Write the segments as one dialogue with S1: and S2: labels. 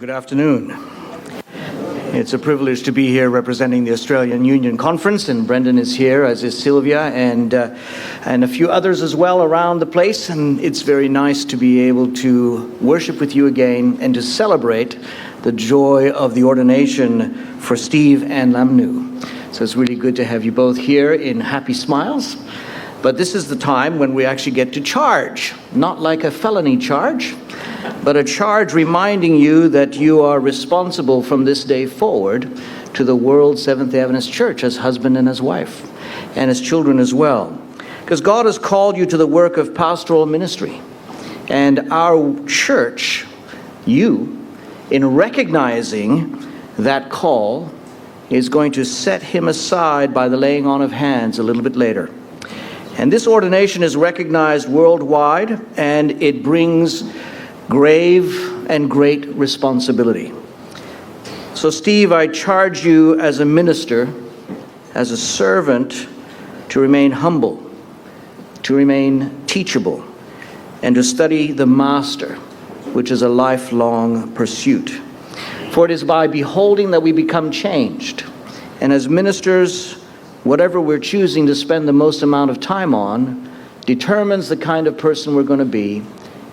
S1: Good afternoon. It's a privilege to be here representing the Australian Union Conference, and Brendan is here, as is Sylvia, and a few others as well around the place, and it's very nice to be able to worship with you again and to celebrate the joy of the ordination for Steve and Lamnu. So it's really good to have you both here in happy smiles, but this is the time when we actually get to charge, not like a felony charge, but a charge reminding you that you are responsible from this day forward to the World Seventh-day Adventist Church as husband and as wife, and as children as well. Because God has called you to the work of pastoral ministry. And our church, you, in recognizing that call, is going to set him aside by the laying on of hands a little bit later. And this ordination is recognized worldwide, and it brings grave and great responsibility. So Steve, I charge you as a minister, as a servant, to remain humble, to remain teachable, and to study the Master, which is a lifelong pursuit. For it is by beholding that we become changed. And as ministers, whatever we're choosing to spend the most amount of time on determines the kind of person we're going to be,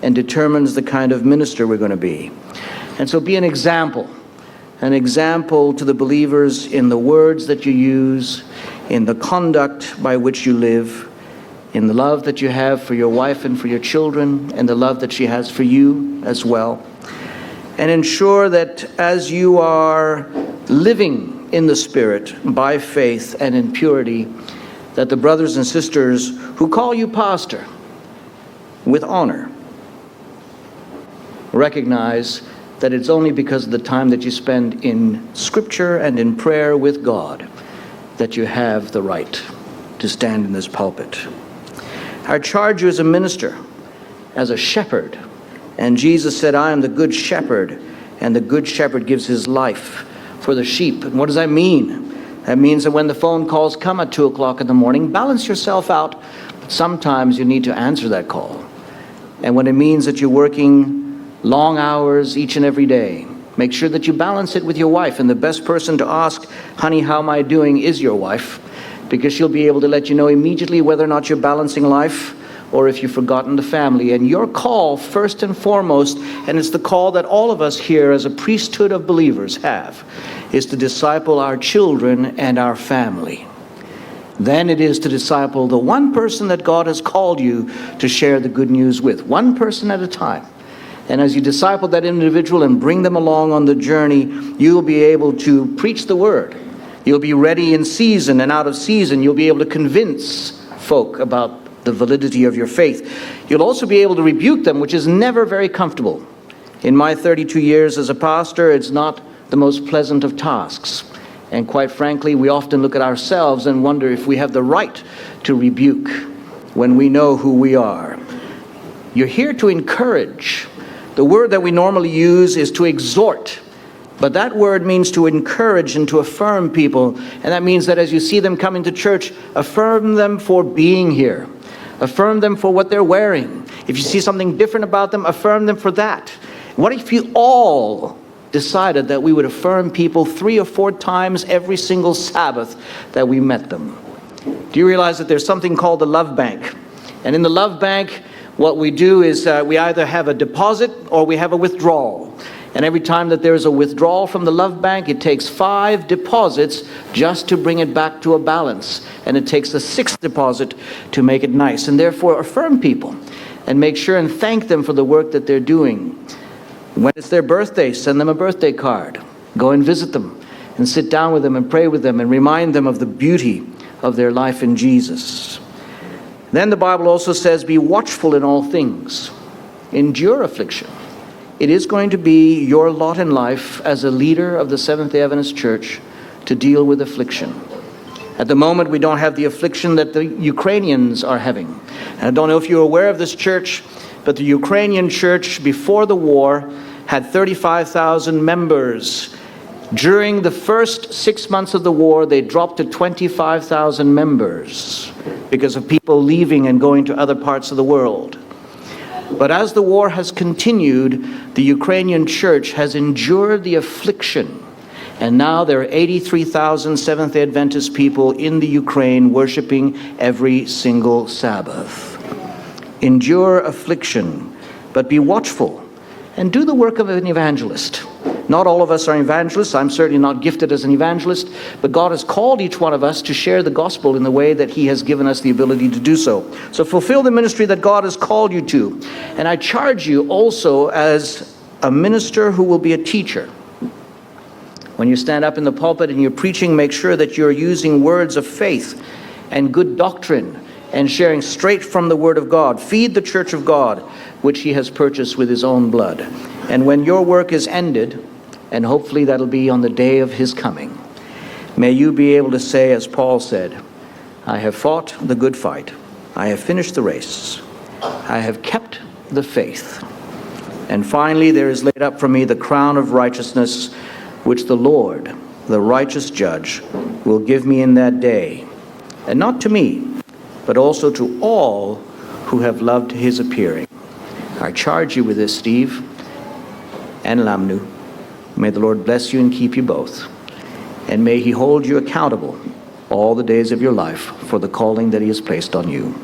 S1: and determines the kind of minister we're going to be. And so be an example to the believers in the words that you use, in the conduct by which you live, in the love that you have for your wife and for your children, and the love that she has for you as well. And ensure that as you are living in the Spirit by faith and in purity, that the brothers and sisters who call you pastor with honor recognize that it's only because of the time that you spend in Scripture and in prayer with God that you have the right to stand in this pulpit. I charge you as a minister, as a shepherd. And Jesus said, I am the good shepherd, and the good shepherd gives his life for the sheep. And what does that mean? That means that when the phone calls come at 2 o'clock in the morning, balance yourself out. But sometimes you need to answer that call. And when it means that you're working long hours each and every day, make sure that you balance it with your wife. And the best person to ask, honey, how am I doing, is your wife, because she'll be able to let you know immediately whether or not you're balancing life or if you've forgotten the family. And your call, first and foremost, and it's the call that all of us here as a priesthood of believers have, is to disciple our children and our family. Then it is to disciple the one person that God has called you to share the good news with, one person at a time. And as you disciple that individual and bring them along on the journey, you'll be able to preach the word. You'll be ready in season and out of season. You'll be able to convince folk about the validity of your faith. You'll also be able to rebuke them, which is never very comfortable. In my 32 years as a pastor, it's not the most pleasant of tasks. And quite frankly, we often look at ourselves and wonder if we have the right to rebuke when we know who we are. You're here to encourage. The word that we normally use is to exhort, but that word means to encourage and to affirm people. And that means that as you see them coming to church, affirm them for being here. Affirm them for what they're wearing. If you see something different about them, affirm them for that. What if you all decided that we would affirm people 3 or 4 times every single Sabbath that we met them? Do you realize that there's something called the love bank? And in the love bank, what we do is we either have a deposit or we have a withdrawal. And every time that there is a withdrawal from the love bank, it takes 5 deposits just to bring it back to a balance. And it takes a 6th deposit to make it nice. And therefore, affirm people and make sure and thank them for the work that they're doing. When it's their birthday, send them a birthday card. Go and visit them and sit down with them and pray with them and remind them of the beauty of their life in Jesus. Then the Bible also says, be watchful in all things. Endure affliction. It is going to be your lot in life as a leader of the Seventh-day Adventist Church to deal with affliction. At the moment, we don't have the affliction that the Ukrainians are having. And I don't know if you're aware of this church, but the Ukrainian church before the war had 35,000 members. During the first 6 months of the war, they dropped to 25,000 members because of people leaving and going to other parts of the world. But as the war has continued, the Ukrainian church has endured the affliction. And now there are 83,000 Seventh-day Adventist people in the Ukraine worshiping every single Sabbath. Endure affliction, but be watchful and do the work of an evangelist. Not all of us are evangelists. I'm certainly not gifted as an evangelist, but God has called each one of us to share the gospel in the way that he has given us the ability to do so. So fulfill the ministry that God has called you to. And I charge you also as a minister who will be a teacher. When you stand up in the pulpit and you're preaching, make sure that you're using words of faith and good doctrine and sharing straight from the Word of God. Feed the church of God, which he has purchased with his own blood. And when your work is ended, and hopefully that'll be on the day of his coming, may you be able to say, as Paul said, I have fought the good fight. I have finished the race. I have kept the faith. And finally, there is laid up for me the crown of righteousness, which the Lord, the righteous judge, will give me in that day. And not to me, but also to all who have loved his appearing. I charge you with this, Steve and Lamnu. May the Lord bless you and keep you both. And may he hold you accountable all the days of your life for the calling that he has placed on you.